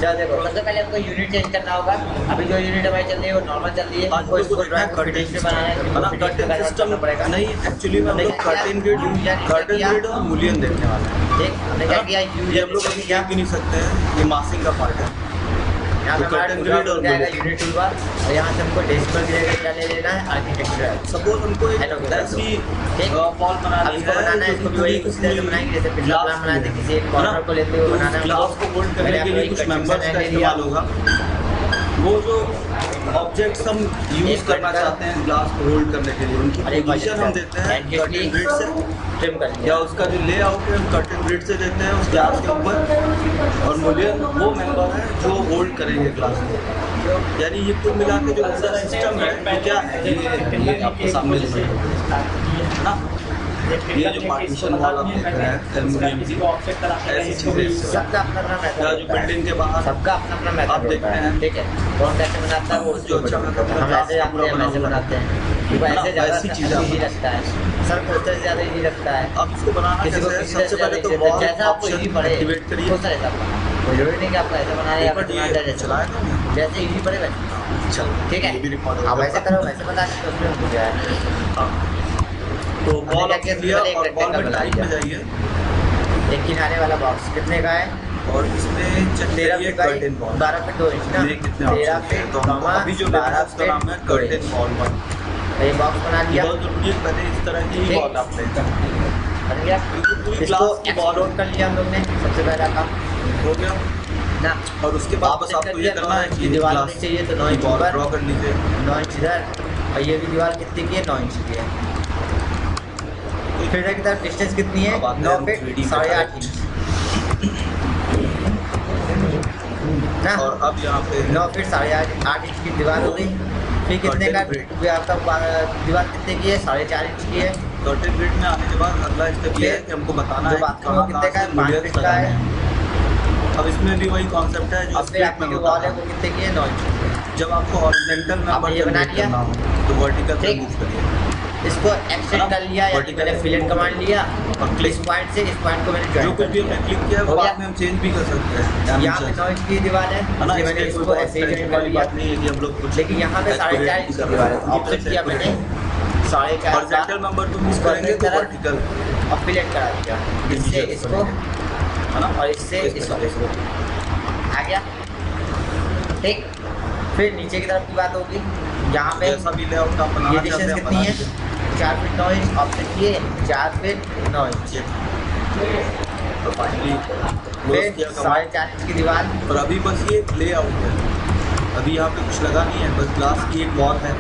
चलो देखो, सबसे पहले हमको यूनिट चेंज करना होगा। अभी जो यूनिट हमारी चल रही है वो नॉर्मल चल रही है। हमको इसको फिटिंग पे बनाना है, कर्टेन सिस्टम पड़ेगा नहीं। एक्चुअली में हम लोग कर्टेन ग्रिड और मूलियन देखने वाले हैं। ठीक, हमने क्या किया, ये हम लोग अभी देख भी नहीं सकते हैं, ये मासिंग का पार्ट है। यहाँ पे कर्टेन ग्रिड और यूनिट टूलबार, और यहाँ से हमको डेसिमल की जगह क्या ले लेना है, आर्किटेक्चर। सपोज हमको एक ऐसी वॉल बनानी है, इसको भी वही उसी तरह से बनाएंगे जैसे पिछला प्लान बनाए थे, किसी एक कॉर्नर को लेते हुए बनाना है। ग्लास को होल्ड करने के लिए कुछ मेंबर्स का इस्तेमाल होगा। वो जो ऑब्जेक्ट्स हम यूज करना चाहते हैं ग्लास को होल्ड करने के लिए, उनकी पोजीशन हम देते हैं कर्टेन ग्रिड से ट्रिम कर, या उसका जो लेआउट है हम कर्टेन ग्रिड से देते हैं उस ग्लास के ऊपर। और मूलियन वो मेंबर है जो होल्ड करेंगे ग्लास को। यानी ये कुल मिला के जो पूरा सिस्टम है ये क्या है, ये आपके सामने है ना। ये जो पार्टीशन वॉल आप देख रहे हैं एल्युमिनियम की, ऐसी चीजें सबका अपना अपना मेथड जो बिल्डिंग के बाहर सबका अपना अपना मेथड आप देखते हैं। ठीक है, कौन कैसे बनाता है वो जो अच्छा हम ऐसे जानते हैं, वैसे बनाते हैं। वो ऐसे ज़्यादा इजी लगता है, सर को उससे ज़्यादा इजी लगता है। अब इसको बनाना किसी को कैसे है? किसी सबसे पहले तो वॉल जैसा आपको इजी ऑप्शन पड़े एक्टिवेट करिए। वो सर ऐसा कोई जरूरी नहीं कि आपको ऐसे बनाना है या बट बनाना ये जैसे चलाएगा नहीं। जैसे इजी पड़े वैसे। चलो ठीक है, ये भी रिकॉर्ड आप ऐसे करो वैसे बता दीजिए, उसमें हो गया है। तो बॉल क्या ऑप्शन किया, लिया एक और बॉल rectangle में बना टाइप में लिया। जाइए एक किनारे वाला बॉक्स कितने का है, और इसमें चेक 13 करिए feet by curtain ball 12 feet 2 inch ना, ये कितने 13 ऑप्शन फीट तो हमको अभी जो लेना है उसका नाम है कर्टेन बॉल वन। ये बॉक्स बना लिया, बहुत जरूरी है, पहले इस तरह की ठीक। बॉल आप लेते बन गया। पूरी इसको ग्लास की बॉल एक्सप्लोर कर लिया हम लोग ने, सबसे पहला काम हो गया। ना। और उसके बाद बस आपको ये करना है कि दीवार ग्लास होनी चाहिए तो 9 इंच बॉल ऊपर, ड्रॉ कर लीजिए। 9 इंच इधर, और ये भी दीवार कितनी की है, 9 इंच की है। फिर की तरफ डिस्टेंस कितनी है, 9 फीट 8.5 इंच ना। और अब यहाँ पे 9 फीट 8.5 इंच की दीवार हो गई। फिर कितने का आपका दीवार कितने की है, 4.5 इंच की है। कर्टेन ग्रिड में आने के बाद अगला स्टेप ये है कि हमको बताना है बाथरूम कितने का है, 5 फीट का है। अब इसमें भी वही कॉन्सेप्ट है जो अब फिर आपकी जो वॉल है वो कितने की है, 9 इंच की है। जब आपको हॉरिजॉन्टल नंबर ये बना लिया, करना हो तो वर्टिकल पे ठीक। मूव करिए। इसको एक्सटेंड कर लिया या Vertical मैंने फिलेट कमांड लिया और इस पॉइंट से इस पॉइंट को मैंने जो जॉइन कुछ कर भी दिया। हमने क्लिक किया हो वो गया। बाद में हम चेंज भी कर सकते हैं। यहाँ पे 9 इंच की दीवार है, ना ये मैंने इसको ऐसे ही जॉइन कर लिया। बात नहीं है कि हम लोग कुछ लेकिन यहाँ पे 4.5 इंच की दीवार है, ऑप्शन किया मैंने 4.5 हॉरिजॉन्टल नंबर पे मूव करेंगे तो वर्टिकल और फिलेट करा दिया, इससे इसको है ना। और इससे इसको आ गया। ठीक, फिर नीचे की तरफ की बात होगी, यहाँ पे जैसा भी लेआउट आप ये बनाना डिस्टेंस चाहते हैं कितनी है, 4 फीट 9 इंच, ऑप्शन किए 4 फीट 9 इंच। तो फाइनली फिर 4.5 इंच की दीवार, और अभी बस ये लेआउट है, अभी यहाँ पे कुछ लगा नहीं है, बस ग्लास की एक वॉल है।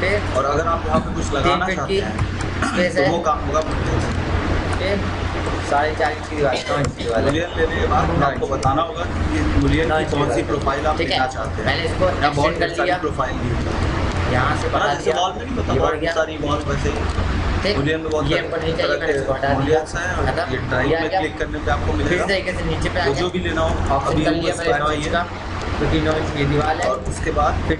फिर और अगर आप यहाँ पे कुछ 3 लगाना फीट चाहते की हैं स्पेस तो है। वो काम होगा मूलियन से। फिर 4.5 इंच की दीवार, 9 इंच की दीवार है। मूलियन लेने के बाद आपको बताना होगा कि मूलियन की कौन सी प्रोफाइल आप ठीक है, लेना चाहते हैं। मैंने इसको यहाँ बहुत एक्सटेंड कर सारी लिया, प्रोफाइल दी है, यहाँ से बता जैसे दिया, वॉल में नहीं ये पता बढ़ बहुत गया। सारी वॉल वैसे ठीक, मूलियन में बहुत ये हमको नहीं चाहिए, मैंने इसको हटा दिया। मूलियंस हैं और खत्म, ये ड्राइव ये आ में गया। क्लिक करने पे आपको फिर इस मिलेगा तरीके से नीचे पे आ तो गया, जो भी लेना हो ऑप्शन अभी कर हमको लिया मैंने 9 इंच चाहिए। का, क्योंकि 9 इंच की दीवार है। और उसके बाद फिर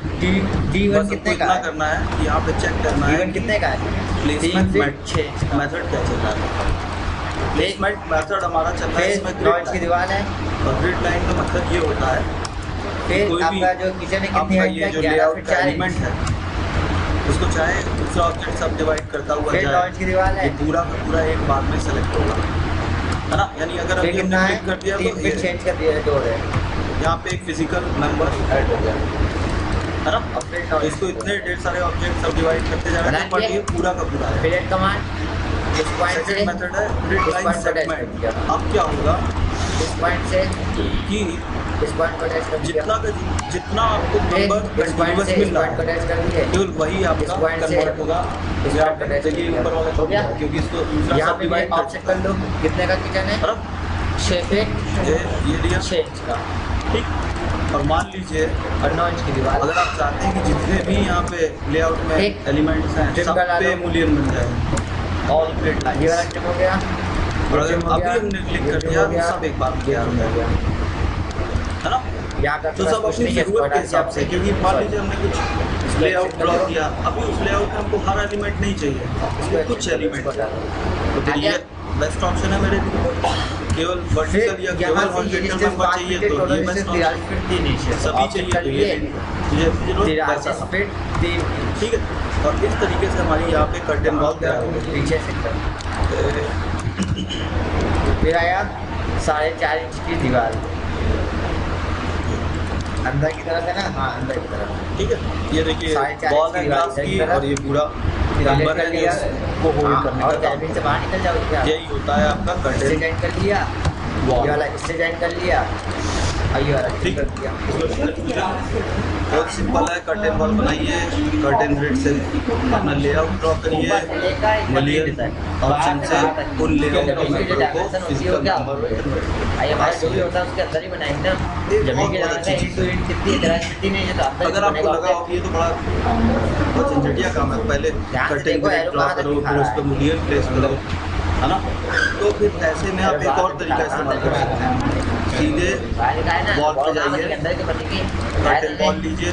D1 बस कितने हमको का इतना है, करना है कि यहाँ पे चेक करना है D1 कितने का है, 3 प्लेसमेंट फीट 6 इंच का। मेथड क्या चल रहा है। प्लेसमेंट मेथड हमारा चल रहा है फिर इसमें 9 इंच की दीवार है। और ग्रिड लाइन का मतलब ये होता है फिर कोई भी आपका जो किचन है कितनी आपका हाइट ये है, जो 11 लेआउट फीट का 4 एलिमेंट इंच। है उसको चाहे दूसरा ऑब्जेक्ट सब डिवाइड करता हुआ फिर 9 जाए, इंच की दीवार है। ये पूरा का पूरा एक बार में सेलेक्ट होगा, है ना। यानी अगर फिर अभी कितना हमने है, क्लिक कर दिया 3 तो फीट 6 इंच का डोर है, यहाँ पे एक फिजिकल नंबर ऐड हो गया, है ना। और फिर तो इसको इतने ढेर सारे ऑब्जेक्ट सब डिवाइड करते जा रहे हैं बट ये पूरा का पूरा है। फिलेट कमांड इस पॉइंट से सेकंड मेथड है ग्रिड इस लाइन पॉइंट को अटैच कर सेगमेंट। दिया, अब क्या होगा इस पॉइंट से कि इस पॉइंट को अटैच कर दिया, जितना आपको फिर नंबर इस पॉइंट से कंटिन्यूअस इस मिल रहा पॉइंट को है अटैच कर दिए, केवल वही इस आपका पॉइंट से कन्वर्ट होगा इस या पॉइंट को अटैच कर चलिए दिया। ऊपर वाला हो गया। क्योंकि इसको दूसरा यहाँ सब पे डिवाइड आप चेक कर लो कितने का किचन है, 6 फीट ये लिया 6 इंच का, ठीक। और मान लीजिए और 9 इंच की दीवार। अगर आप चाहते हैं कि जितने भी यहाँ पे लेआउट में ठीक। एलिमेंट्स हैं ट्रिम सब करा पे लो। मूलियन बन जाए ऑल ग्रिड लाइन। ये वाला ट्रिम हो गया, और अगर ट्रिम हो अभी गया, हमने क्लिक ये कर ट्रिम दिया हो गया, तो सब एक बार में ये तैयार हो ट्रिम हो जाएगा, गया। है ना। यहाँ का तो सब कुछ अपनी नहीं है, इसको जरूरत के हटा हिसाब से, दिया। क्योंकि मान लीजिए हमने कुछ लेआउट ड्रॉ किया, अभी उस लेआउट में हमको हर एलिमेंट नहीं चाहिए, इसमें कुछ एलिमेंट, तो फिर ये बेस्ट ऑप्शन है मेरे लिए केवल वर्टिकल या केवल हॉरिजॉन्टल मेंबर चाहिए तो ये बेस्ट ऑप्शन सभी चाहिए तो ये ठीक है। और इस तरीके से हमारी यहाँ पे कर्टन वॉल तैयार हो गई। पीछे से फिर आया 4.5 इंच की दीवार अंदर की तरफ है ना, हाँ अंदर की तरफ, ठीक है। ये देखिए 4.5 वॉल है ग्लास की और ये पूरा नंबर है को होल्ड करने और का काम। कैबिन से बाहर निकल जाओ क्या, यही होता है आपका इससे कर्टन जॉइन कर लिया, ये वाला इससे जॉइन कर लिया और ये वाला ठीक कर दिया। बहुत सिंपल है। कर्टन वॉल बनाइए, कर्टन ग्रिड से अपना लेआउट ड्रॉ करिए, मुलियन ऑप्शन से उन लेआउट को फिजिकल नंबर में आइए हमारा जो भी होता है उसके अंदर ही बनाएंगे ना। जमीन के बहुत अच्छी चीज़ तो ईंट कितनी है, जरा कितनी नहीं है तो अंदर अगर आपको लगा हो कि ये तो बड़ा बहुत झंझटिया काम है, पहले कर्टन ग्रिड ड्रॉ करो फिर उस पर मुलियन प्लेस करो, है ना। तो फिर ऐसे में आप एक और तरीका इस्तेमाल कर सकते हैं। सीधे वॉल पे जाइए, कर्टन वॉल लीजिए,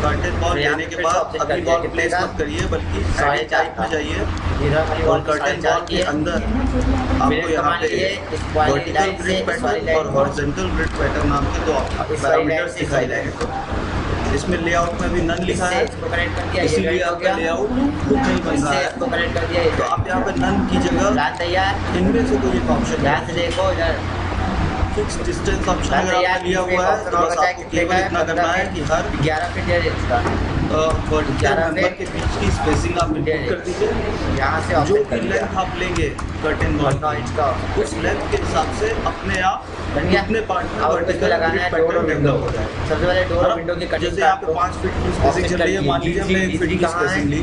कर्टन वॉल लेने के बाद अभी वॉल प्लेस मत करिए बल्कि साइड टाइप में जाइए और कर्टन वॉल के अंदर आपको यहाँ पे वर्टिकल ग्रिड पैटर्न और हॉरिजॉन्टल ग्रिड पैटर्न नाम के दो पैरामीटर्स दिखाई देंगे। इसमें लेआउट में भी नन लिखा है, इसीलिए आपका लेआउट बुक नहीं बन रहा है। तो आप यहाँ पे नन की जगह इनमें से कोई एक ऑप्शन देखो इधर फिक्स डिस्टेंस ऑप्शन अगर आपने लिया हुआ है तो बस आपको केवल इतना करना है कि हर 11 फीट है इसका, वर्टिकल मेंबर के बीच की स्पेसिंग आप इनपुट कर दीजिए। यहाँ से जो भी लेंथ आप लेंगे कर्टन वॉल 9 इंच का उस लेंथ के हिसाब से अपने आप बन गया। कितने पार्ट में और इसको वर्टिकल लगाना है डोर और पैटर्न विंडो। डेवलप हो जाए। सबसे पहले डोर और विंडो की कटिंग जैसे यहाँ पे 5 फीट की स्पेसिंग चल रही है, मान लीजिए हमने 1 फीट की स्पेसिंग ली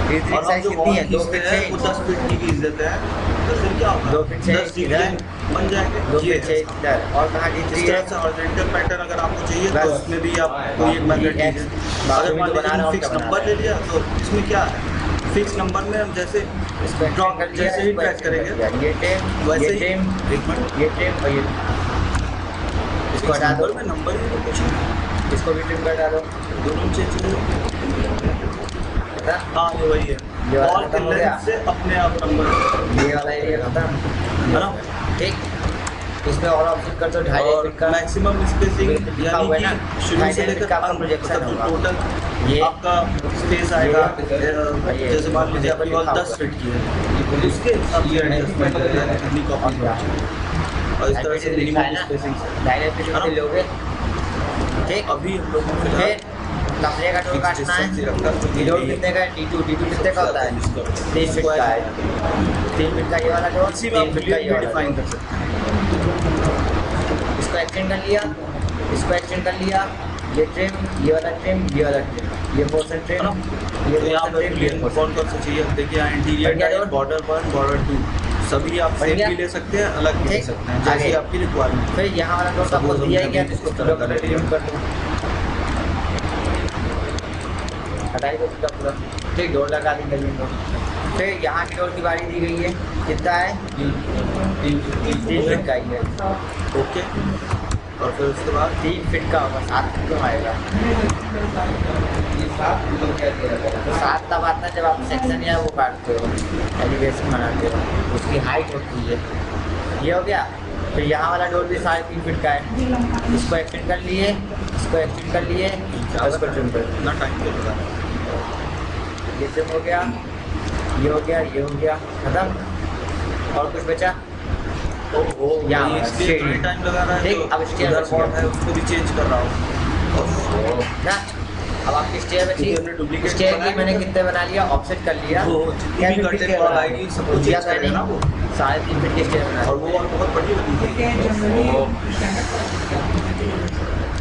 और हम जो वॉल खींचते हैं वो 10 फीट की खींच देते हैं तो फिर क्या होगा, 2 फीट से 10 डिवीजन बन जाएंगे। 2 ये फीट से इधर और कहाँ की इस तरह से हॉरिजॉन्टल पैटर्न अगर आपको चाहिए तो उसमें भी आप कोई एक मेथड लीजिए। अगर मान लीजिए फिक्स नंबर ले लिया तो इसमें क्या है, फिक्स नंबर में हम जैसे ड्रॉ जैसे ही ट्रैक करेंगे ये टेम वैसे ये ही टेम एक मिनट ये टेम और ये इसको हटा दो, नंबर में नंबर ही तो कुछ नहीं, इसको भी टेम कर डालो। दोनों चेंज करो। हाँ ये वही है, ये वाला बॉल के खत्म हो गया। लेंथ से अपने आप नंबर ये वाला एरिया खत्म है ना। ठीक, इसमें और ऑप्शन कर दो 2.5 और फीट का मैक्सिमम स्पेसिंग लिखा हुआ है यानी ना, कि शुरू से 2.5 लेकर फीट का आपका अंत प्रोजेक्शन मतलब जो होगा। टोटल ये आपका स्पेस आएगा ये जैसे मान लीजिए आपकी वॉल लिखा 10 हुआ फीट की है उसके हिसाब से एडजस्टमेंट करेगा कितनी कॉपी और इस तरह से मिनिमम स्पेसिंग से 2.5 फीट में लोगे। ठीक, अभी हम लोग फिलहाल फिर कमरे का डोर काटना है। डोर कितने का है, D2 कितने का होता है, 3 फीट का है। 3 फीट का ये वाला डोर, इसी में 3 आप फीट का ये वाला डिफाइन कर सकते हैं। इसको एक्सटेंड कर लिया, इसको एक्सटेंड कर लिया, ये ट्रिम, ये वाला ट्रिम, ये वाला ट्रिम, ये पोर्शन ट्रिम, ये तो यहाँ पोर्शन पर ट्रिम, कौन कौन सा चाहिए देखिए, यहाँ इंटीरियर बढ़िया टाइप, डोर। बॉर्डर 1 बॉर्डर 2 सभी आप सेम बढ़िया। भी ले सकते हैं, अलग भी ले ठीक, सकते हैं जैसे आगे। आपकी रिक्वायरमेंट। फिर यहाँ वाला डोर आपको दिया ही क्या, इसको पूरा कलर रिमूव कर दो, हटाई दो पूरा पूरा। ठीक, डोर लगा दी गली में। फिर यहाँ की डोर की बारी दी गई है, कितना है, 3 फीट का ही है। ओके, और फिर उसके बाद 3 फीट का होगा, 7 फीट का आएगा। तो 7 तब आता है जब आप सेक्शन या वो काटते हो, एलिवेशन बनाते हो, उसकी हाइट होती है। ये हो गया। फिर यहाँ वाला डोर भी 3.5 फीट का है, इसको एक्सटेंड कर लिए, इसको एक्सटेंड कर लिए और इसको ट्रिम कर इतना टाइम तो लगा ये ट्रिम हो गया, ये हो गया, ये हो गया, खत्म। और कुछ बचा यहाँ इसलिए इतना टाइम लगा रहा है। ठीक, जो अब स्टेयर उधर बच वॉल गया है उसको भी चेंज कर रहा हूँ ना। अब आपकी स्टेयर बची, क्योंकि हमने duplicate स्टेयर की बनाया मैंने है। कितने बना लिया, ऑफसेट कर लिया। वो जितनी भी कर्टेन वॉल आएगी सबको चेंज करेगा ना वो, 3.5 फीट की स्टेयर बना और वो वॉल बहुत बड़ी बनी थी।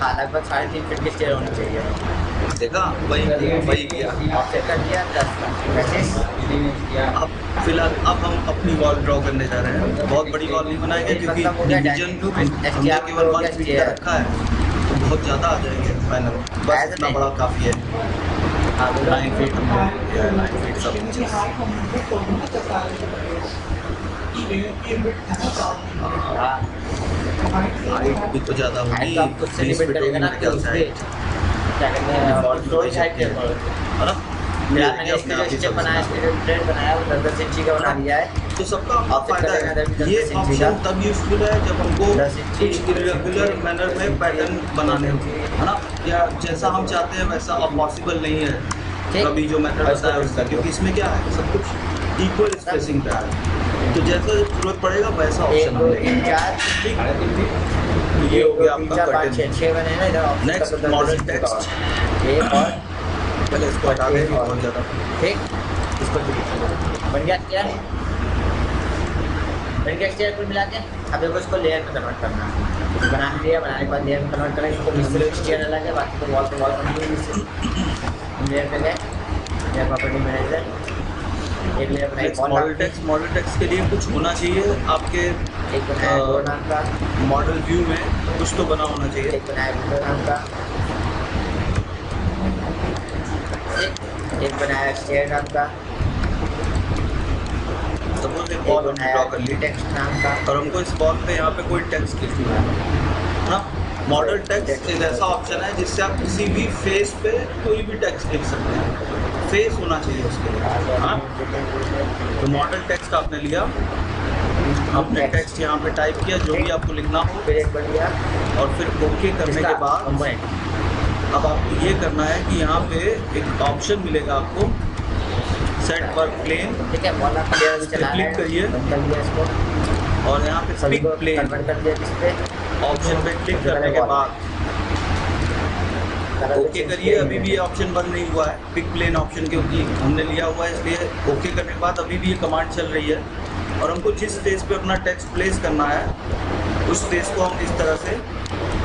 हाँ, लगभग 3.5 फीट की स्टेयर होनी चाहिए। देखा वही किया। ऑफसेट कर दिया 10 का 25। अब फिलहाल अब हम अपनी वॉल ड्रॉ करने जा रहे हैं। बहुत बड़ी वॉल नहीं बनाएंगे क्योंकि डिवीजन हमने केवल 1 फीट का रखा है तो बहुत ज़्यादा आ जाएंगे फाइनल, बस इतना बड़ा काफ़ी है। हाँ, 9 फीट हमने 9 फीट सब चीज़। हाँ, हाइट भी तो ज़्यादा हाइट होगी, तो आप खुद से 20 डिपेंड फीट करेगा होगी ना मेरे कि ख्याल से उसके हाइट, क्या कहते हैं, Default स्टोरेज हाइट है ना। फिर मैंने इसके जो स्टेप बनाया, इसके जो ट्रेड बनाया वो 10 इंची का बना दिया है। तो सबका अपना ऑफसेट फायदा करेंगे है। अगर ये 10 इंची का। ऑप्शन तब यूजफुल है जब हमको 10 इंची कुछ इरेगुलर मैनर में पैटर्न बनाने होंगे, है ना, या जैसा हम चाहते हैं वैसा अब पॉसिबल नहीं है कभी जो मैटर होता है उसका, क्योंकि इसमें क्या है सब कुछ इक्वल स्पेसिंग पे है, तो जैसा जरूरत पड़ेगा वैसा 1 ऑप्शन 2 हम 3 लेंगे। 4 ठीक, ये हो गया आपका 5 कर्टेन। 6 बने हैं ना इधर ऑफसेट नेक्स्ट का। तो 10 मॉडल इंची का टेक्स्ट, एक और पहले इसको हटा दें बहुत ज़्यादा। ठीक, इसको बन गया क्या बन गया स्टेयर कुल मिला के। अब देखो इसको लेयर में कन्वर्ट करना है। बना लिया, बनाने के बाद लेयर में कन्वर्ट करेंगे। इसको मिस्त्री स्टेयर अलग है, बाकी तो वॉल बनी हुई है। लेयर पे गए, लेयर प्रॉपर्टी मैनेजर, एक लेयर बनाई मॉडल टेक्स्ट के लिए कुछ होना चाहिए आपके एक बनाया डोर नाम का, मॉडल व्यू में कुछ तो बना होना चाहिए। एक बनाया विंडो नाम का, एक बनाया स्टेयर नाम का, सपोज एक एक बॉल हमने ड्रॉ बनाया कर ली टेक्स्ट नाम का। और हमको इस बॉल पे यहाँ पे कोई टेक्स्ट लिखना है ना। मॉडल टेक्स्ट एक ऐसा ऑप्शन है जिससे आप किसी भी फेस पे कोई भी टेक्स्ट लिख सकते हैं, फेस होना चाहिए उसके लिए, हाँ। तो मॉडल टेक्स्ट आपने लिया, आपने टेक्स्ट यहाँ पे टाइप किया जो भी आपको लिखना हो, फिर एक बन गया और फिर ओके करने के बाद अब आपको ये करना है कि यहाँ पे एक ऑप्शन मिलेगा आपको सेट वर्क प्लेन, ठीक है। बॉल आप प्लेयर इस पे चला क्लिक करिए बंद कर दिया इसको, और यहाँ पे सभी पिक को प्लेन कन्वर्ट कर दिया किस पे, ऑप्शन पे क्लिक करने के बाद ओके करिए। अभी भी ये ऑप्शन बंद नहीं हुआ है, पिक प्लेन ऑप्शन, क्योंकि हमने लिया हुआ है इसलिए ओके करने के बाद अभी भी ये कमांड चल रही है। और हमको जिस फेस पे अपना टेक्स्ट प्लेस करना है उस फेस को हम इस तरह से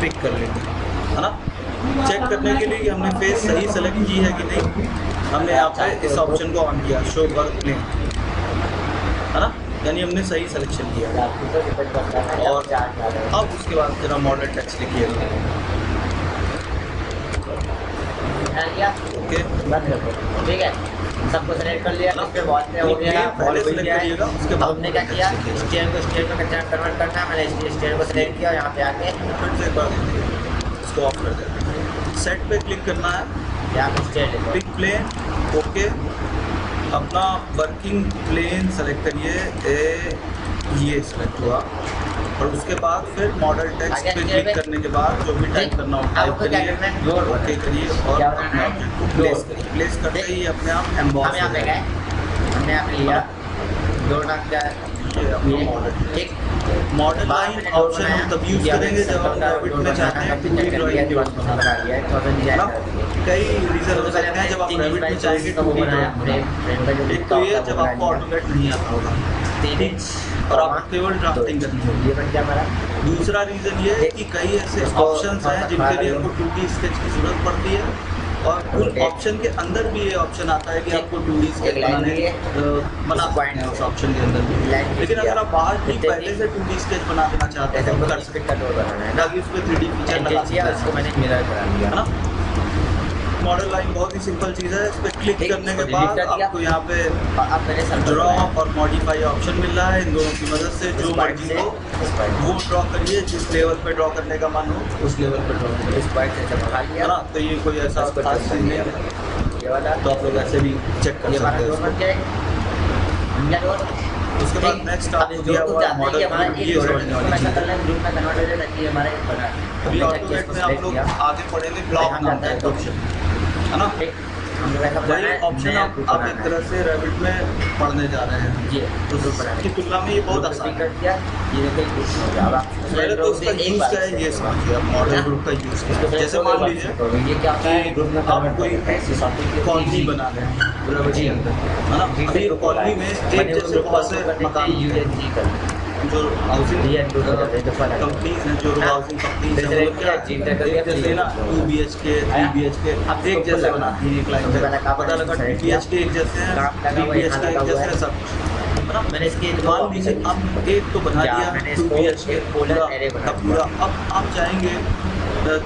पिक कर लेंगे, है ना। चेक करने के लिए कि हमने फेस सही सेलेक्ट की है कि नहीं, हमने यहाँ पे इस ऑप्शन को ऑन किया, शो वर्क प्लेन, है ना, यानी हमने सही सिलेक्शन किया। और अब उसके बाद जरा मॉडल टेक्स्ट लिखिएगा, ओके। बंद कर दो, ठीक है। सबको सेलेक्ट कर लिया, इस पे बॉल पे हो गया, बॉल पहले बन सेलेक्ट गया है। करिएगा, उसके अब बाद हमने क्या किया, स्टेयर को स्टेयर में कन्वर्ट करना है। मैंने स्टेयर को सेलेक्ट किया और यहाँ पे आके फिर से एक बार इसको ऑफ कर दें, सेट पे क्लिक करना है, यहाँ पे स्टेयर देखो, पिक प्लेन, ओके। अपना वर्किंग प्लेन सेलेक्ट करिए, ये सेलेक्ट हुआ, और उसके बाद फिर मॉडल टेक्स्ट पे क्लिक करने के बाद जो भी टाइप करना हो टाइप करिए, ओके करिए और अपने ऑब्जेक्ट को प्लेस करिए। प्लेस करते ही अपने आप एम्बॉस हम यहाँ पे गए, हमने यहाँ पे लिया डोर नाम का ठीक। मॉडल लाइन ऑप्शन हम तब यूज करेंगे जब हम रेविट में चाहते हैं 2D ड्राइंग की बात करना। कई रीजन हो सकते हैं जब आप रेविट में चाहेंगे 2D ड्राइंग। एक तो ये जब आपको ऑटोमेट नहीं आता होगा और आपको केवल ड्राफ्टिंग करनी होगी। ये बन गया हमारा। दूसरा रीजन ये है कि कई ऐसे ऑप्शंस हैं जिनके लिए आपको 2D स्केच की जरूरत पड़ती है, और उन ऑप्शन के अंदर भी ये ऑप्शन आता है कि आपको 2D स्केच बना सकते हैं उस ऑप्शन के अंदर भी। लेकिन अगर आप बाहर ही पहले से 2D स्केच बना देना चाहते हैं तो कर सकते का डोर बनाना है हैं, ताकि उस पर 3D फीचर लगा सकते हैं। इसको मैंने मिरर करा लिया है ना। मॉडल लाइन बहुत ही सिंपल चीज़ है, इस पर क्लिक करने के बाद आपको यहाँ पे अब मैंने ड्रॉ और मॉडिफाई ऑप्शन मिल रहा है। इन दोनों की मदद से जो मर्जी हो वो ड्रॉ करिए, जिस लेवल पे ड्रॉ करने का मन हो उस लेवल पे ड्रॉ करिए। इस पॉइंट से बढ़ा लिया है ना, तो ये कोई ऐसा खास चीज़ नहीं है, ये वाला। तो आप लोग ऐसे भी चेक कर ये हमारा सकते डोर बन हैं। गया। उसके बाद नेक्स्ट आपको दिया हुआ मॉडल ये समझने वाली चीज़ है। अभी ऑटोमेट में आप लोग आगे पढ़ेंगे ब्लॉक नाम का एक ऑप्शन, है ना। वही ऑप्शन आप एक तरह से रेविट में पढ़ने जा रहे हैं, तो उसकी तुलना में ये बहुत आसान है। पहले तो उसका यूज़ क्या है ये समझिए, आप मॉडल ग्रुप का यूज़ क्या है। जैसे मान लीजिए कि आप कोई कॉलोनी बना रहे हैं रेविट के अंदर, है ना। अभी कॉलोनी में एक जैसे बहुत से मकान जो हाउसिंग कंपनीज हैं, जो हाउसिंग कंपनीज हैं, वो क्या एक जैसे ना 2 BHK 3 BHK एक जैसे बनाती है। एक लाइन पता लगा 2 BHK एक जैसे हैं, 3 BHK एक जैसे हैं, सब कुछ। मैंने इसके मान लीजिए अब एक तो बना दिया 2 BHK पूरा। अब आप चाहेंगे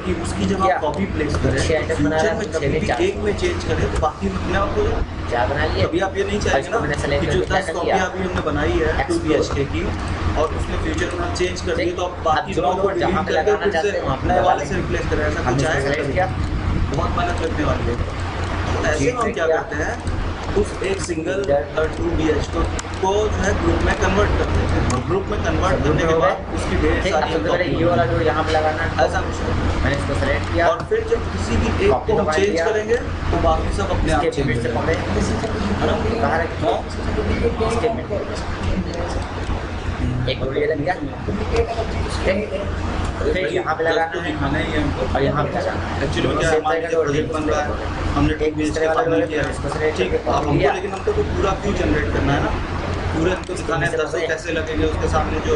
कि उसकी जब आप कॉपी प्लेस करें फ्यूचर में कभी भी एक में चेंज करें तो बाकी अपने आप हो जाए। कभी आप ये नहीं चाहेंगे ना कि जो 10 कॉपियाँ अभी हमने बनाई है 2 BHK की और उसमें फ्यूचर में हम चेंज कर दिए तो आप बाकी 2 को डिलीट करके फिर से नए वाले से रिप्लेस करें, ऐसा कुछ आएगा? बहुत मेहनत लगने वाली है। ऐसे में हम क्या करते हैं, उस एक सिंगल 2 BHK को जो है ग्रुप में कन्वर्ट कर देते हैं, और ग्रुप में कन्वर्ट करने के बाद उसकी ढेर सारी ये वाला जो यहाँ पे लगाना है ऐसा कुछ है। मैंने इसको सेलेक्ट किया और फिर जब किसी भी एक को हम चेंज करेंगे तो बाकी सब अपने आप इसके चेंज मिनट से हो पकड़े जाएंगे। कहाँ रखिए इसके मिनट एक वीडियो लग गया फिर यहाँ पे लगाना है दिखाना ही है हमको। और यहाँ पे लगाना है एक्चुअली में क्या है, हमारे लिए प्रोजेक्ट बन रहा है, हमने एक बीच दूसरे के वाला फाइनल किया इसको है, select ठीक है। करके अब हमको लिया। लेकिन हमको तो पूरा व्यू जनरेट करना है ना, पूरे हमको दिखाना है दर्शक कैसे लगेंगे, उसके सामने जो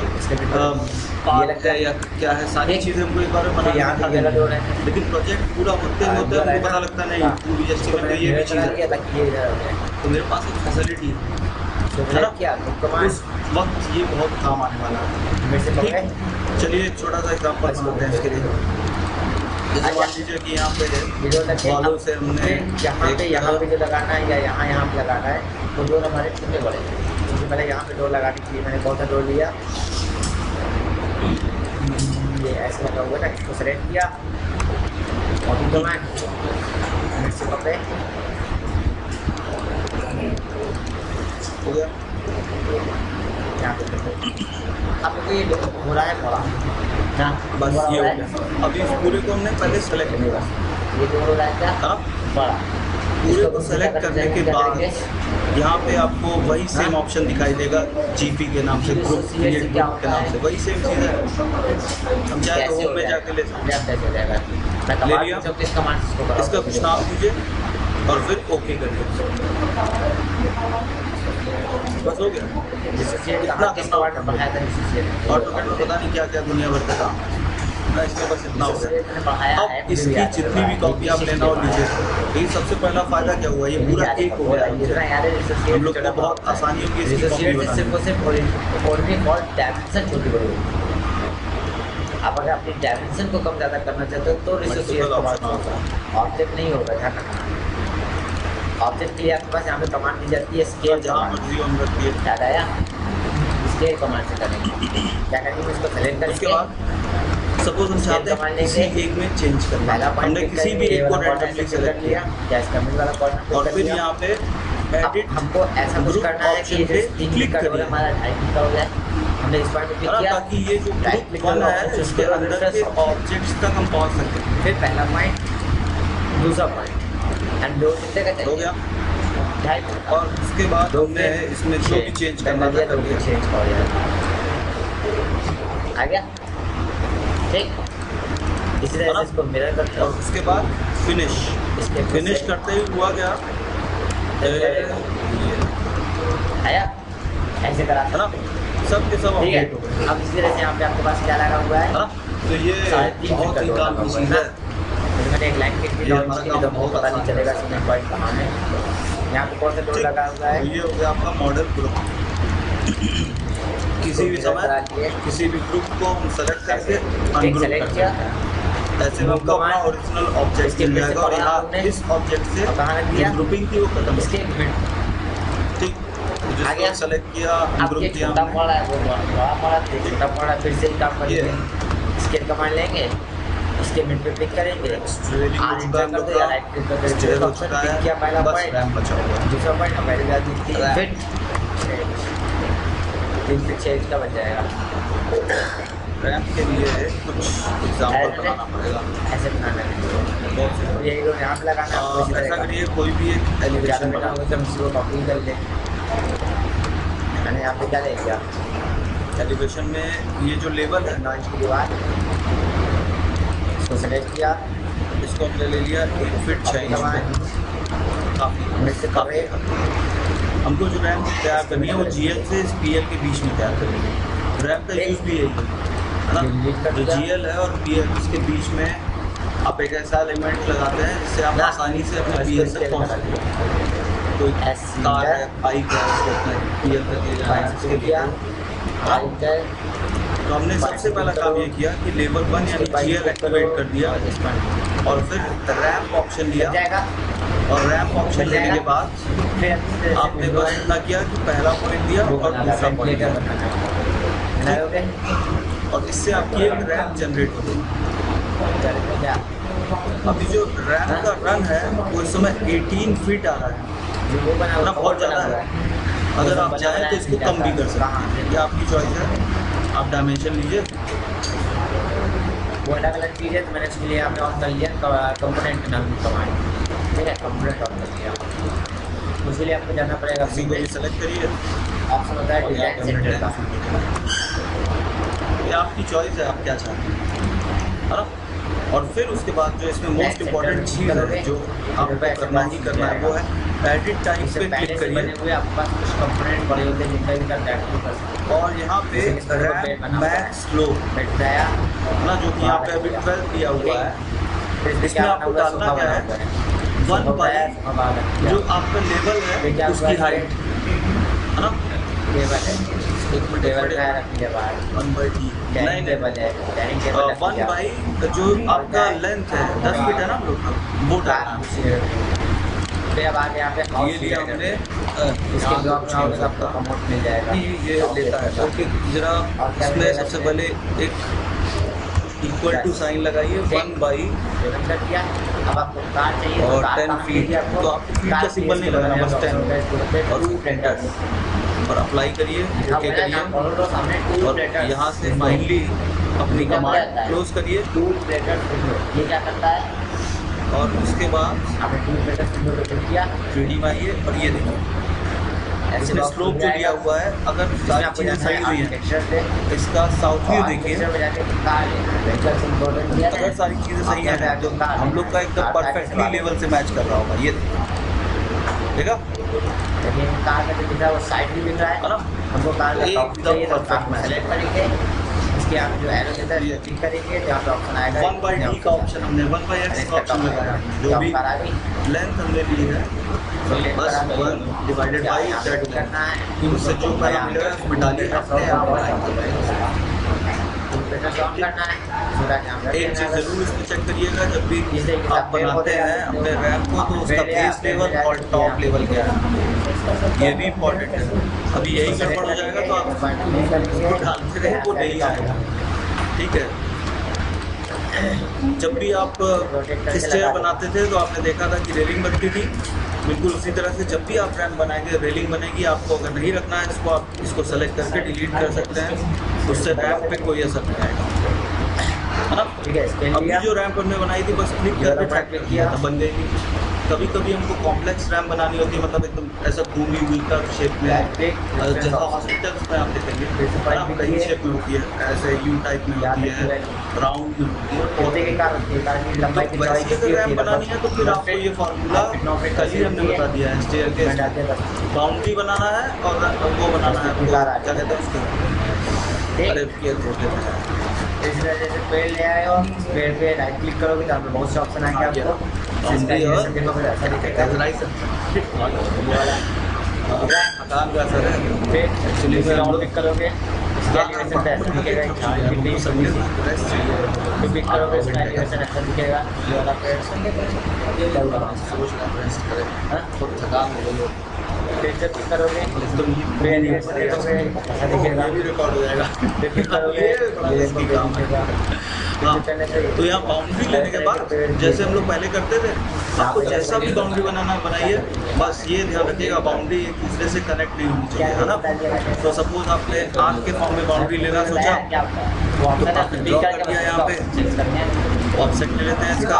पार्ट है या क्या है, सारी चीज़ें हमको एक बार में बना के यहाँ दिखा पे देंगे। जो है लेकिन प्रोजेक्ट पूरा होते होते हमको पता लगता नहीं 2 BHK में ये भी चीज़ है, तो मेरे पास एक फैसिलिटी है ना, क्या उस वक्त ये बहुत काम आने वाला है। मेरे से ठीक, पकड़े चलिए एक छोटा सा एग्जांपल बनाते हैं इसके लिए। जैसे मान लीजिए कि यहाँ पे वीडियो लगे वालों से हमने यहाँ पे जो लगाना है या यहाँ पे लगाना है तो डोर हमारे कितने बड़े हैं। क्योंकि पहले यहाँ पे डोर लगाने के लिए मैंने कौन सा डोर लिया, ये ऐसे लगा हुआ था, इसको सेलेक्ट किया कॉपी कमांड मेरे से पकड़े हो गया। यहाँ पे अब देखो ये डोर हो रहा है बड़ा ना, बस बड़ा ये हो हो रहा गया। है। अभी इस पूरे को हमने पहले सेलेक्ट नहीं किया, बस ये डोर हो रहा है क्या हाँ, बड़ा पूरे को सेलेक्ट करने के बाद यहाँ पे आपको वही सेम ऑप्शन दिखाई देगा GP के नाम से, ग्रुप क्रिएट ग्रुप के नाम से, वही सेम चीज़ है। हम चाहे तो होम में जाके ले सकते हैं। ले लिया, इसका कुछ नाम दीजिए और फिर ओके करिए, बस हो गया। इतना करना होता है ऑटोकैड में, पता नहीं क्या क्या दुनिया भर का काम है, इसमें बस इतना हो गया। अब इसकी जितनी भी कॉपी आप लेना हो लीजिए। लेकिन सबसे पहला फायदा क्या हुआ, ये पूरा एक हो गया हम लोग को बहुत आसानी होगी इसकी कॉपी बनाने में। आप अगर अपनी डायमेंशन को कम ज़्यादा करना चाहते हो तो रिसोसिएट ऑब्जेक्ट नहीं होगा, ध्यान रखना। ऑब्जेक्ट के लिए आपके पास यहाँ पे कमांड दी जाती है स्केल, जहाँ मर्जी ऑन रखती है। याद आया, स्केल कमांड से करेंगे। क्या करेंगे, इसको सेलेक्ट करेंगे। उसके बाद सपोज हम चाहते हैं किसी एक में चेंज करना, पहला हमने किसी भी एक को रैंडमली सेलेक्ट किया या इसका मिड वाला कॉर्नर और फिर यहाँ पे एडिट हमको ऐसा कुछ ग्रुप करना है कि ऑप्शन पे क्लिक क्लिक कर करिए, हमारा 2.5 का हो जाए। हमने इस पॉइंट पे क्लिक किया ताकि ये जो ग्रुप वन है इसके अंदर के ऑब्जेक्ट्स तक हम पहुँच सकते हैं। फिर पहला पॉइंट, दूसरा पॉइंट एंड दो कितने का हो चाहिए गया। 2.5 और उसके बाद हमने इसमें जो भी चेंज करना था कर दिया। चेंज कर दिया, आ गया ठीक। इसी तरह से इसको मिरर करते और हो, उसके बाद फिनिश, इसके फिनिश करते ही हुआ क्या, आया ऐसे करा है ना, सब के सब ठीक है। अपडेट हो गए, अब इसी तरह से यहाँ पे आपके पास क्या लगा हुआ है, है ना। तो ये बहुत ही काम की चीज़ है। तो मैंने एक लाइन की ये लॉन्च हमारा की काम तो बहुत पता नहीं आसान चलेगा है। इसमें पॉइंट कहाँ है। यहाँ पे कौन सा डोर लगा हुआ है, तो ये हो गया आपका मॉडल ग्रुप। किसी भी समय किसी भी ग्रुप को हम सेलेक्ट करके अनग्रुप सेलेक्ट कर किया, सकते हैं। ऐसे में हमको अपना ओरिजिनल ऑब्जेक्ट मिल जाएगा और यहाँ इस ऑब्जेक्ट से जो ग्रुपिंग थी वो खत्म हो इसके मिनट ठीक, आ गया। जिसको सेलेक्ट किया अब ग्रुप ये किया छोटा हमने। पड़ा है वो बड़ा पड़ा, तो छोटा पड़ा फिर से ही काम करेंगे। इसके कमांड लेंगे, इसके मिनट पे क्लिक करेंगे, Trailing हो चुका है हम लोग या का, राइट क्लिक कर स्टेयर देंगे, हो चुका है, किया पहला बस पॉइंट, रैम बचा हुआ है। दूसरा पॉइंट पहले जा दी 3 रैम। फिट 3 फिट 6 इंच का बन जाएगा। रैम के लिए कुछ एग्जाम्पल बनाना पड़ेगा, ऐसे बनाना है, बहुत से। यही तो यहाँ पे लगाना है आपको इसी तरह ऐसा का। करिए कोई भी एक ज़्यादा एलिवेशन बेटा बना, होगा तो हम इसको कॉपी कर लें। मैंने यहाँ पे क्या ले लिया, एलिवेशन में ये जो लेवल है 9 इंच की दीवार, इसको सेलेक्ट किया, इसको हमने ले लिया 1 फीट 6 इंच पे, काफ़ी मिड से काफ़ी हमको जो रैम तैयार करनी है वो GL से इस PL के बीच में तैयार करनी है। रैम का यूज़ भी यही है ना, जो GL है और PL इसके बीच में आप एक ऐसा एलिमेंट लगाते हैं जिससे आप आसानी से अपने PL तक पहुँच सकते हैं। कोई कार है, बाइक है, उसको अपने PL तक ले जाना है, इसके लिए तो हमने सबसे पहला काम ये किया कि लेवल 1 यानी GL एक्टिवेट कर दिया और फिर रैम्प ऑप्शन लिया जाएगा। और रैम्प ऑप्शन लेने के बाद फिर आपने बस इतना किया कि पहला पॉइंट दिया और दूसरा पॉइंट दिया और इससे आपकी एक रैम जनरेट हो गई। अभी जो रैम का रन है वो इस समय 18 फीट आ रहा है, जो वो बना ना बहुत ज़्यादा है। अगर आप चाहें तो इसको कम भी कर सकते हैं, ये आपकी चॉइस है, आप डायमेंशन लीजिए। वो अलग अलग चीज़ है, तो मैंने इसके लिए यहाँ पे ऑन कर लिया कंपोनेंट नाम की कमांड, ठीक है, कंपोनेंट ऑन कर लिया। उसके लिए आपको जाना पड़ेगा इसी को सेलेक्ट करिए, ऑप्शन होता है डिज़ाइन सेंटर का, ये आपकी चॉइस है, आप क्या चाहते हैं, है ना। और फिर उसके बाद जो इसमें मोस्ट इम्पॉर्टेंट चीज़ है जो आपको करना ही करना है वो है एडिट टाइप पे क्लिक करिए। बने हुए आपके पास कुछ कंपोनेंट बड़े होते हैं जिनका भी आप ऐड कर सकते हैं। और यहाँ पे रैम मैक्स लो बैठ गया ना, जो कि यहाँ पे अभी 12 दिया हुआ है। इसमें आपको डालना क्या है, 1 बाई जो आपका लेवल है उसकी हाइट, है ना, टेबल है, एक टेबल का रखने के बाद 1 बाई टी डाइनिंग टेबल है, डाइनिंग टेबल 1 बाई जो आपका लेंथ है 10 फीट है ना, हम लोग का वो डालना है। फिर अब आगे यहाँ पे ये लिया हमने, इसके ब्लॉक में आपको सबका प्रमोट मिल जाएगा। ये लेता है, ओके जरा इसमें सबसे पहले एक इक्वल टू साइन लगाइए 1 बाई कर दिया। अब आपको कार चाहिए और कार 10 कहाँ फीट, चाहिए आपको? तो आपको फीट का सिंबल नहीं लगाना, बस 10 और एंटर और अप्लाई करिए, ओके करिए और यहाँ से फाइनली अपनी कमांड क्लोज करिए टूल प्लेटर ये क्या करता है? और उसके बाद आपने टूल प्लेटर विंडो पे क्लिक किया, 3D में आइए और ये देखिए इसमें स्लोप जो दिया हुआ है, अगर सारी चीज़ें सही हुई हैं, इसका साउथ व्यू देखिए, अगर सारी चीज़ें सही हैं तो हम लोग का एकदम परफेक्टली लेवल से मैच कर रहा होगा, ये देखा। लेकिन कार का जो दिख रहा है वो साइड भी दिख रहा है ना, हमको कार का टॉप चाहिए तो टॉप में सेलेक्ट करेंगे, इसके आप जो एरो देता है क्लिक करेंगे तो यहाँ पे ऑप्शन आएगा 1 बाई डी का ऑप्शन, हमने 1 बाई एक्स का ऑप्शन लगाया, जो भी लेंथ हमने ली है बस 1 डिवाइडेड बाई दैट करना है, उससे जो पैरामीटर है उसमें डालिए, अपने आप करना है। एक चीज़ ज़रूर इसको चेक करिएगा, जब भी आप बनाते हैं अपने रैम को तो उसका बेस लेवल और टॉप लेवल क्या है, ये भी इम्पोर्टेंट है। अभी यही गड़बड़ हो जाएगा तो आप उसको डालते रहे वो नहीं आएगा, ठीक है। जब भी आप स्टेयर बनाते थे तो आपने देखा था कि रेलिंग बनती थी, बिल्कुल उसी तरह से जब भी आप रैम बनाएंगे रेलिंग बनेगी। आपको अगर नहीं रखना है इसको, आप इसको सेलेक्ट करके डिलीट कर सकते हैं, उससे रैम पे कोई असर नहीं आएगा, है ना। अभी जो रैम हमने बनाई थी बस क्लिक करके ट्रैक पे किया था, बन गई। कभी कभी हमको कॉम्प्लेक्स रैम बनानी होती है, मतलब एकदम ऐसा घूमी हुई का शेप में, जैसा हॉस्पिटल्स में आप देखेंगे कई शेप में होती है, ऐसे यू टाइप में होती है, राउंड में होती है। तो वैसी अगर रैम बनानी है तो फिर आपको ये फार्मूला कल ही हमने बता दिया है, स्टेयर के बाउंड्री बनाना है और वो बनाना है, क्या कहते हैं उसको, अरे इस वजह से पेड़ ले आए हो, पेड़ पे राइट क्लिक करोगे तो आपको बहुत से ऑप्शन आएंगे आपको, बाउंड्री और देखो फिर ऐसा दिखेगा मकान का असर है। फिर एक्चुअली क्लिक करोगे इसका एनिमेशन पे ऐसा दिखेगा, क्लिक करोगे इसका एनिमेशन ऐसा दिखेगा, ये वाला थकान हो फिर जब क्लिक करोगे फिर एनिमेशन देखोगे ऐसा दिखेगा, रिकॉर्ड हो जाएगा, फिर क्लिक करोगे ये दिखेगा। हाँ, तो यहाँ बाउंड्री लेने के बाद जैसे हम लोग पहले करते थे, आपको जैसा भी बाउंड्री बनाना बनाइए, बस ये ध्यान रखिएगा बाउंड्री एक दूसरे से कनेक्ट नहीं होनी चाहिए, है ना। तो सपोज आपने आर्क के फॉर्म में बाउंड्री लेना सोचा तो आपने ड्रॉ कर दिया, यहाँ पे ऑफसेट ले लेते हैं इसका,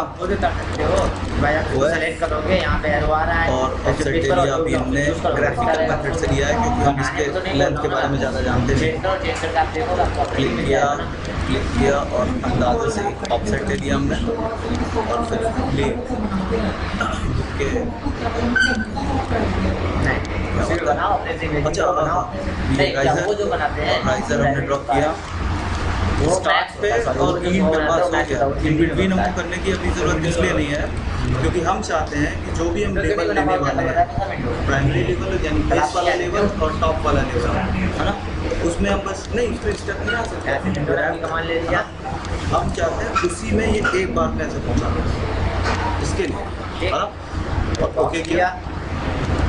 सेलेक्ट करोगे यहाँ पे एरो आ रहा है और ऑफसेट एरिया अभी हमने ग्राफिकल मेथड से लिया है क्योंकि हम इसके लेंथ के बारे में ज़्यादा जानते हैं। क्लिक किया और अंदाजे से ऑफसेट ले लिया हमने और फिर ले के अच्छा राइजर हमने ड्रॉ किया स्टार्ट पे और इन पे पास हो गया। इन बिटवीन हमको करने की अभी ज़रूरत इसलिए नहीं है क्योंकि हम चाहते हैं कि जो भी हम लेवल लेने वाले हैं, प्राइमरी लेवल यानी बेस वाला लेवल और टॉप वाला लेवल, है ना, उसमें हम बस नहीं फिर स्टेप नहीं आ सकते। हम चाहते हैं उसी में ये एक बार में ऐसे पहुँचा दें, इसके लिए, है ना। ओके किया,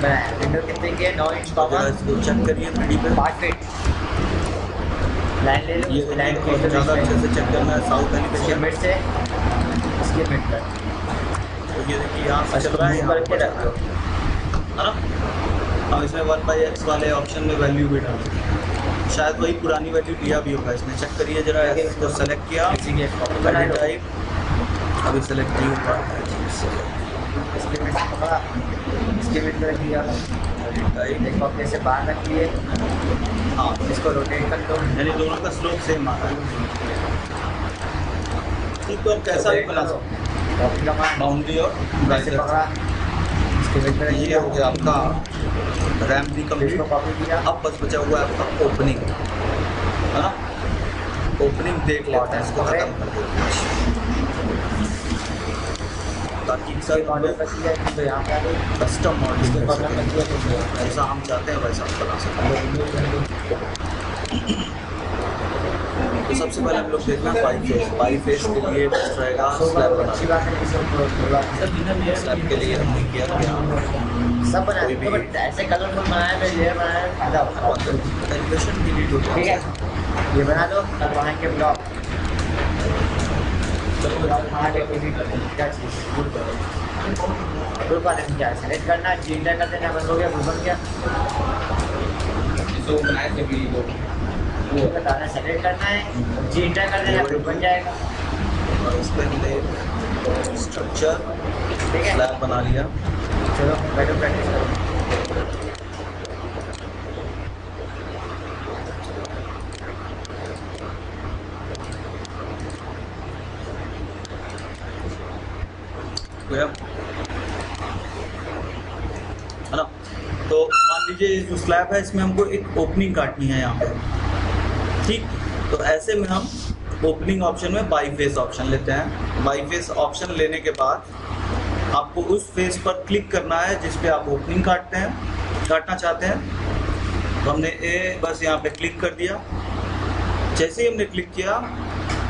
विंडो कितने की है, 9 इंच इसको चेक करिए 3D पे 5 फीट लाइन ले लो, ये लाइन को ज़्यादा अच्छे से चेक करना है। साउथ एलिवेशन मिड से इसके फिट कर, तो ये देखिए यहाँ से चल रहा है, यहाँ करके रख दो। है ना। हम इसमें 1/x वाले ऑप्शन में वैल्यू भी डाल देंगे, शायद वही पुरानी वैल्यू दिया भी होगा इसने, चेक करिए जरा। इसको सेलेक्ट किया, इसी के बना दो। टाइप अभी सेलेक्ट नहीं हुआ है, इसके बीच में पकड़ा, इसके बीच में रख दिया, एक कॉपी से बाहर रख लिए। हाँ, इसको रोटेट कर दो, यानी दोनों का स्लोप सेम आ रहा है। ठीक, तो हम कैसा भी बना सकते हैं, कॉपी का मान बाउंड्री और ऐसे ब्राइजर। पकड़ा, इसके बीच में रख ये दिया, हो गया आपका रैम भी कंप्लीट। इसको कॉपी किया। अब बस बचा हुआ है आपका ओपनिंग, है ना। ओपनिंग देख लेते हैं, इसको खत्म कर देते हैं ताकि इसके मॉडल का किया तो यहाँ पे आ गई, कस्टम मॉडल इसके कर कॉलम का सकें। किया तो ऐसा हम चाहते हैं वैसा हम बना सकते हैं। तो सबसे पहले हम लोग देखना है बाई फेस के लिए बेस्ट रहेगा स्लैब बना। अच्छी बात है, स्लैब के लिए हमने किया क्या, सब बना दो, बट ऐसे कलरफुल बनाया मैं ये बनाया फायदा होता है। एलिवेशन डिलीट हो ठीक है, जाएगा। ये बना दो, अब वहाँ के ब्लॉक वहाँ के क्या चीज़ ग्रुप वाले में क्या सेलेक्ट करना, जीटर कर देना, बस हो गया, ग्रुप बन गया। तो बनाए थे भी लोग वो बताना सेलेक्ट करना है, जीटर कर देना, ग्रुप बन जाएगा। और इस पर हमने स्ट्रक्चर ठीक है, स्लैब बना लिया। चलो बैठो प्रैक्टिस करो। है ना। तो मान लीजिए जो स्लैब है इसमें हमको एक ओपनिंग काटनी है यहाँ पे, ठीक। तो ऐसे में हम ओपनिंग ऑप्शन में बाई फेस ऑप्शन लेते हैं। बाई फेस ऑप्शन लेने के बाद आपको उस फेस पर क्लिक करना है जिस पे आप ओपनिंग काटना चाहते हैं। तो हमने बस यहाँ पे क्लिक कर दिया। जैसे ही हमने क्लिक किया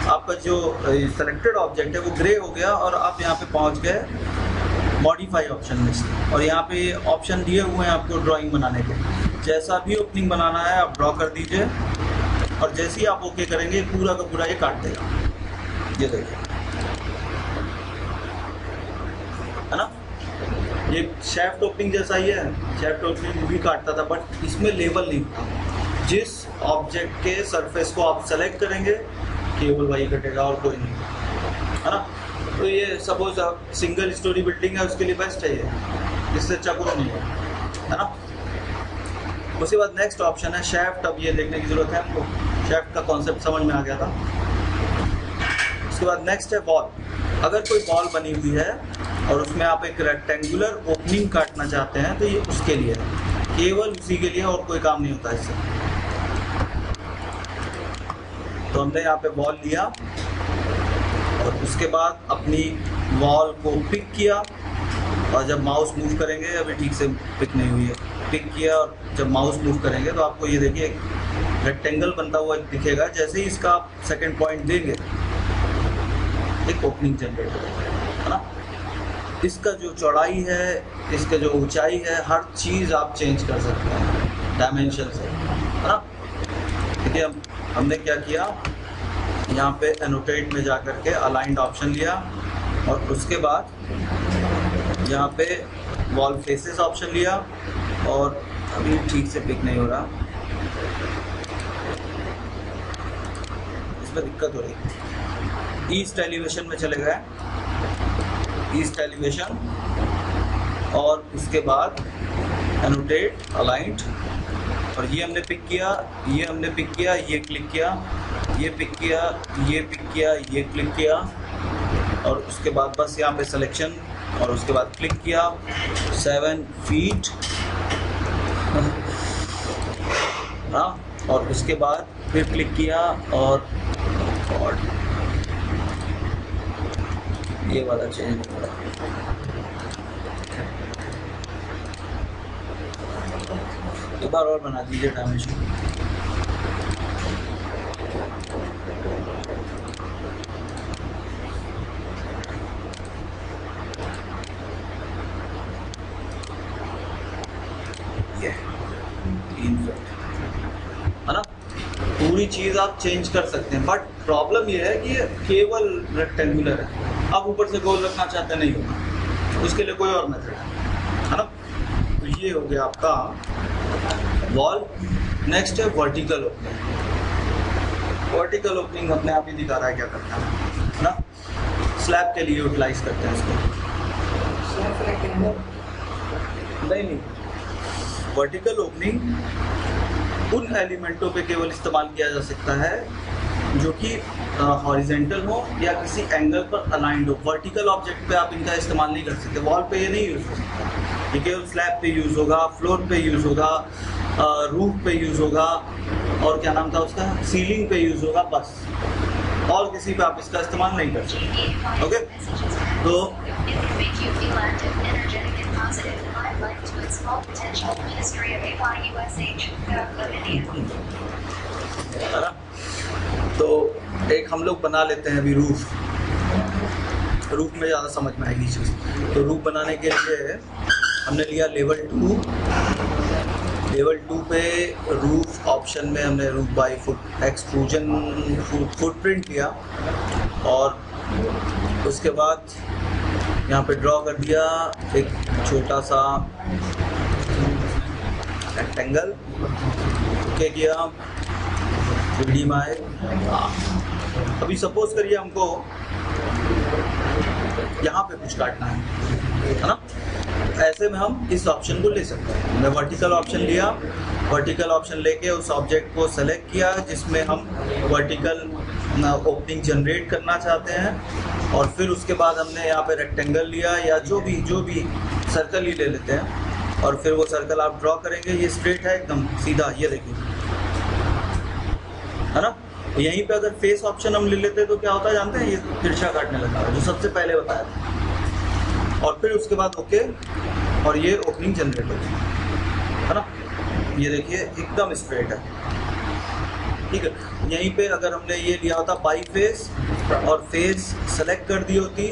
आपका जो सेलेक्टेड ऑब्जेक्ट है वो ग्रे हो गया और आप यहाँ पे पहुँच गए मॉडिफाई ऑप्शन में से। और यहाँ पे ऑप्शन दिए हुए हैं आपको ड्राइंग बनाने के, जैसा भी ओपनिंग बनाना है आप ड्रॉ कर दीजिए और जैसे ही आप ओके करेंगे पूरा का पूरा ये काट देगा। ये देखिए, है ना। ये शेफ्ट ओपनिंग जैसा ही है, शेफ्ट ओपनिंग भी काटता था बट इसमें लेवल नहीं था। जिस ऑब्जेक्ट के सरफेस को आप सेलेक्ट करेंगे केवल वही कटेगा और कोई नहीं, है ना। तो ये सपोज सिंगल स्टोरी बिल्डिंग है उसके लिए बेस्ट है ये, इससे अच्छा कुछ नहीं है ना। उसके बाद नेक्स्ट ऑप्शन है शेफ्ट। अब ये देखने की जरूरत है हमको, शेफ्ट का कॉन्सेप्ट समझ में आ गया था। उसके बाद नेक्स्ट है वॉल। अगर कोई वॉल बनी हुई है और उसमें आप एक रेक्टेंगुलर ओपनिंग काटना चाहते हैं तो ये उसके लिए है, केवल उसी के लिए, और कोई काम नहीं होता इससे। तो हमने यहाँ पे वॉल लिया और उसके बाद अपनी वॉल को पिक किया और जब माउस मूव करेंगे, अभी ठीक से पिक नहीं हुई है, पिक किया और जब माउस मूव करेंगे तो आपको ये देखिए एक रेक्टेंगल बनता हुआ दिखेगा। जैसे ही इसका आप सेकंड पॉइंट देंगे एक ओपनिंग जनरेट होगा, है ना। इसका जो चौड़ाई है, इसका जो ऊंचाई है, हर चीज़ आप चेंज कर सकते हैं डायमेंशन से, है ना। देखिए हमने क्या किया, यहाँ पे एनोटेट में जा कर के अलाइंड ऑप्शन लिया और उसके बाद यहाँ पे वॉल फेसेस ऑप्शन लिया और अभी ठीक से पिक नहीं हो रहा, इसमें दिक्कत हो रही। ईस्ट एलिवेशन में चले गए, ईस्ट एलिवेशन और उसके बाद एनोटेट अलाइंड और ये हमने पिक किया, ये हमने पिक किया, ये क्लिक किया, ये पिक किया, ये पिक किया, ये क्लिक किया और उसके बाद बस यहाँ पे सिलेक्शन और उसके बाद क्लिक किया 7 फीट, हाँ। और उसके बाद फिर क्लिक किया और ये वाला चेंज हो रहा है। एक बार और बना दीजिए डायमेंशन। है ना, पूरी चीज आप चेंज कर सकते हैं बट प्रॉब्लम ये है कि ये केवल रेक्टेंगुलर है। आप ऊपर से गोल रखना चाहते नहीं होगा, उसके लिए कोई और मेथड है ना। तो ये हो गया आपका वॉल। नेक्स्ट है वर्टिकल ओपनिंग। वर्टिकल ओपनिंग अपने आप ही दिखा रहा है क्या करता है ना। स्लैब के लिए यूटिलाइज करते हैं इसको। नहीं, वर्टिकल ओपनिंग उन एलिमेंटों पे केवल इस्तेमाल किया जा सकता है जो कि हॉरिजेंटल हो या किसी एंगल पर अलाइंड हो। वर्टिकल ऑब्जेक्ट पे आप इनका इस्तेमाल नहीं कर सकते। वॉल पे ये नहीं यूज़ हो सकता, ये केवल स्लैब पे यूज़ होगा, फ्लोर पे यूज़ होगा, रूफ पे यूज़ होगा, और क्या नाम था उसका, सीलिंग पे यूज़ होगा, बस। और किसी पे आप इसका इस्तेमाल नहीं कर सकते। ओके, तो तो एक हम लोग बना लेते हैं अभी रूफ। रूफ में ज़्यादा समझ में आएगी चीज़। तो रूफ बनाने के लिए हमने लिया लेवल 2। लेवल 2 पे रूफ ऑप्शन में हमने roof by foot extrusion footprint लिया, और उसके बाद यहाँ पे ड्रॉ कर दिया एक छोटा सा रेक्टेंगल। ओके किया, 3D माए। अभी सपोज करिए हमको यहाँ पे कुछ काटना है ना, ऐसे में हम इस ऑप्शन को ले सकते हैं। मैं वर्टिकल ऑप्शन लिया, वर्टिकल ऑप्शन लेके उस ऑब्जेक्ट को सेलेक्ट किया जिसमें हम वर्टिकल ओपनिंग जनरेट करना चाहते हैं, और फिर उसके बाद हमने यहाँ पे रेक्टेंगल लिया या जो भी सर्कल ही ले लेते हैं, और फिर वो सर्कल आप ड्रॉ करेंगे। ये स्ट्रेट है एकदम सीधा, ये देखिए, है ना। यहीं पे अगर फेस ऑप्शन हम ले लेते तो क्या होता है जानते हैं, ये तिरछा काटने लगता है, जो सबसे पहले बताया था। और फिर उसके बाद ओके, और ये ओपनिंग जनरेट होगी, है ना। ये देखिए एकदम स्ट्रेट है, ठीक है। यहीं पे अगर हमने ये लिया होता बाई फेस और फेस सेलेक्ट कर दी होती,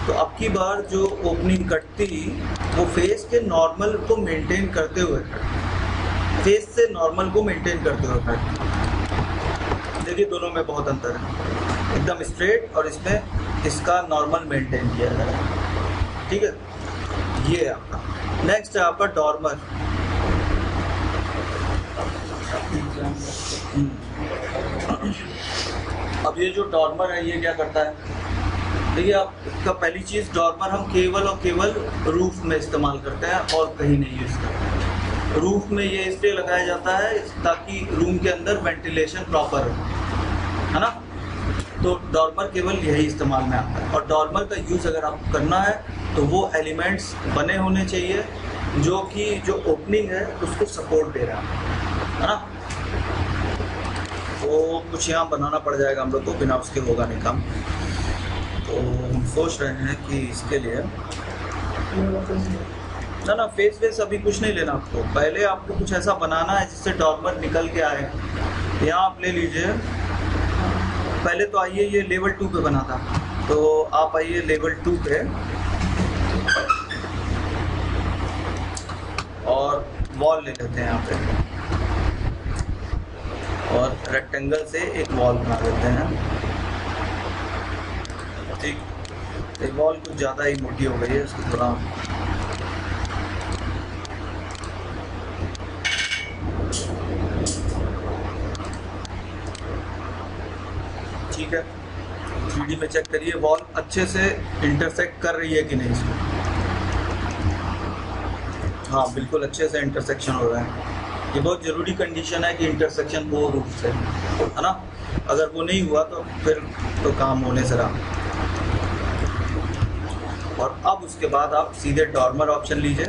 तो अब की बार जो ओपनिंग कटती वो फेस के नॉर्मल को मेंटेन करते हुए कटती, फेस से नॉर्मल को मेंटेन करते हुए कटती। देखिए दोनों में बहुत अंतर है, एकदम स्ट्रेट और इसमें इसका नॉर्मल मेंटेन किया जाए, ठीक है। ये है आपका। नेक्स्ट है आपका डॉर्मर। अब ये जो डॉर्मर है ये क्या करता है, देखिए आपका पहली चीज़, डॉर्मर हम केवल और केवल रूफ में इस्तेमाल करते हैं और कहीं नहीं यूज़ करते। रूफ में ये इसलिए लगाया जाता है ताकि रूम के अंदर वेंटिलेशन प्रॉपर है ना। तो डॉर्मर केवल यही इस्तेमाल में आता है। और डॉर्मर का यूज़ अगर आपको करना है तो वो एलिमेंट्स बने होने चाहिए जो कि जो ओपनिंग है उसको सपोर्ट दे रहा है ना। तो कुछ यहाँ बनाना पड़ जाएगा हम लोग को, बिना उसके होगा नहीं काम। तो हम सोच रहे हैं कि इसके लिए ना फेस वेस अभी कुछ नहीं लेना आपको, पहले आपको कुछ ऐसा बनाना है जिससे डॉर्मर निकल के आए। यहाँ आप ले लीजिए, पहले तो आइए ये लेवल 2 पे बना था, तो आप आइए लेवल 2 पे और वॉल ले लेते हैं यहाँ पे, और रेक्टेंगल से एक वॉल बना देते हैं, ठीक। एक वॉल कुछ ज़्यादा ही मोटी हो गई है, इसको थोड़ा ठीक है। 3D में चेक करिए वॉल अच्छे से इंटरसेक्ट कर रही है कि नहीं इसको। हाँ बिल्कुल अच्छे से इंटरसेक्शन हो रहा है। ये बहुत ज़रूरी कंडीशन है कि इंटरसेक्शन हो रूफ से, है ना। अगर वो नहीं हुआ तो फिर तो काम होने से रहा। और अब उसके बाद आप सीधे डॉर्मर ऑप्शन लीजिए।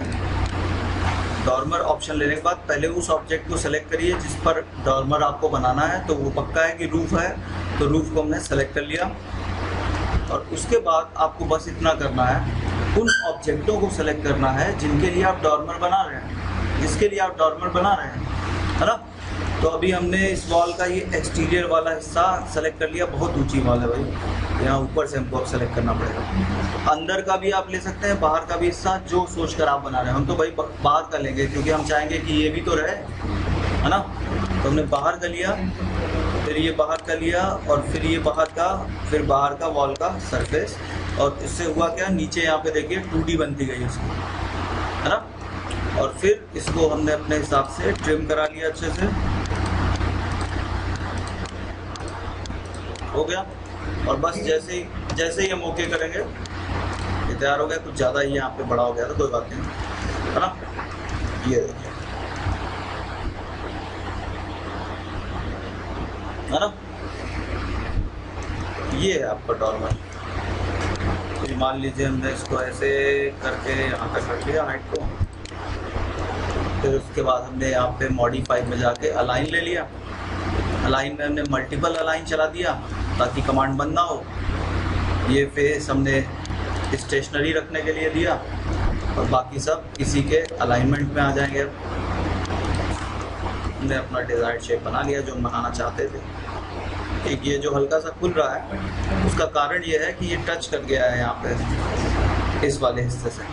डॉर्मर ऑप्शन लेने के बाद पहले उस ऑब्जेक्ट को सेलेक्ट करिए जिस पर डॉर्मर आपको बनाना है। तो वो पक्का है कि रूफ है, तो रूफ को हमने सेलेक्ट कर लिया। और उसके बाद आपको बस इतना करना है, उन ऑब्जेक्टों को सेलेक्ट करना है जिनके लिए आप डॉर्मर बना रहे हैं, जिसके लिए आप डॉर्मर बना रहे हैं, है ना। तो अभी हमने इस वॉल का ये एक्सटीरियर वाला हिस्सा सेलेक्ट कर लिया। बहुत ऊंची वॉल है भाई, यहाँ ऊपर से हमको अब सेलेक्ट करना पड़ेगा। अंदर का भी आप ले सकते हैं, बाहर का भी हिस्सा, जो सोचकर आप बना रहे हैं। हम तो भाई बाहर का लेंगे क्योंकि हम चाहेंगे कि ये भी तो रहे, है ना। तो हमने बाहर का लिया फिर ये बाहर का लिया और फिर ये बाहर का वॉल का सरफेस। और इससे हुआ क्या, नीचे यहाँ पे देखिए 2D बनती गई इसकी, है ना। और फिर इसको हमने अपने हिसाब से ट्रिम करा लिया अच्छे से, हो गया। और बस जैसे ही हम ओके करेंगे ये तैयार हो गया। कुछ ज़्यादा ही यहाँ पे बड़ा हो गया था, कोई बात नहीं, है ना। ये देखिए, है ना, ये है आपका डॉर्मर। तो मान लीजिए हमने इसको ऐसे करके यहाँ तक रख लिया हाइट को। फिर उसके बाद हमने यहाँ पे मॉडिफाई में जाके अलाइन ले लिया। अलाइन में हमने मल्टीपल अलाइन चला दिया ताकि कमांड बंद ना हो। ये फेस हमने स्टेशनरी रखने के लिए दिया और बाकी सब इसी के अलाइनमेंट में आ जाएंगे। हमने अपना डिज़ायर्ड शेप बना लिया जो हम बनाना चाहते थे। एक ये जो हल्का सा खुल रहा है उसका कारण ये है कि ये टच कर गया है यहाँ पे इस वाले हिस्से से।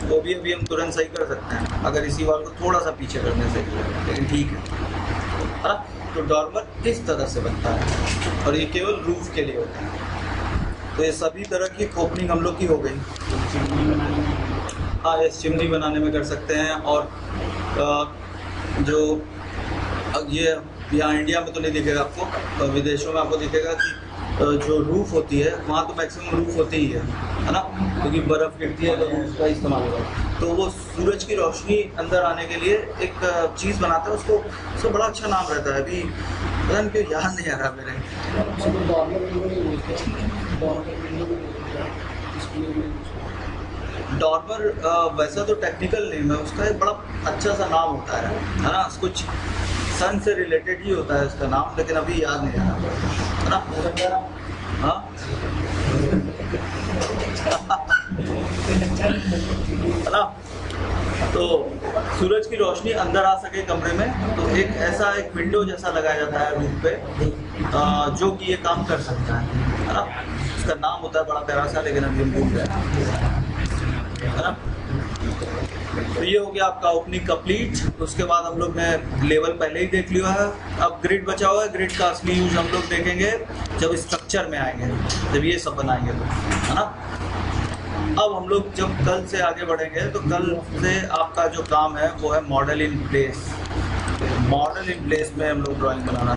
वो भी अभी हम तुरंत सही कर सकते हैं अगर इसी वाल को थोड़ा सा पीछे करने से, लेकिन ठीक है ना। तो डॉर्मर इस तरह से बनता है और ये केवल रूफ के लिए होता है। तो ये सभी तरह की ओपनिंग हम लोग की हो गई। हाँ, ये चिमनी बनाने में कर सकते हैं। और जो ये यहाँ इंडिया में तो नहीं दिखेगा आपको, विदेशों में आपको दिखेगा कि जो रूफ होती है वहाँ तो मैक्सिमम रूफ होती ही है ना, क्योंकि बर्फ़ गिरती है तो उसका इस्तेमाल होगा। तो वो सूरज की रोशनी अंदर आने के लिए एक चीज़ बनाता है, उसको बड़ा अच्छा नाम रहता है, अभी पता नहीं क्यों याद नहीं आ रहा मेरे। डॉर्मर वैसा तो टेक्निकल नेम है उसका, एक बड़ा अच्छा सा नाम होता है ना, कुछ सन से रिलेटेड ही होता है उसका नाम, लेकिन अभी याद नहीं आ रहा, है ना। हाँ है ना। तो सूरज की रोशनी अंदर आ सके कमरे में तो एक विंडो जैसा लगाया जाता है रूफ पे, जो कि ये काम कर सकता है ना। इसका नाम होता है बड़ा प्यारा सा, लेकिन अभी हम भूल गए, है ना। तो ये हो गया आपका ओपनिंग कंप्लीट। उसके बाद हम लोग ने लेवल पहले ही देख लिया है। अब ग्रिड बचा हुआ है। ग्रिड का असली यूज हम लोग देखेंगे जब स्ट्रक्चर में आएंगे, जब ये सब बनाएंगे तो, है ना। अब हम लोग जब कल से आगे बढ़ेंगे तो कल से आपका जो काम है वो है model in place. Model in place में हम लोग ड्राइंग बनाना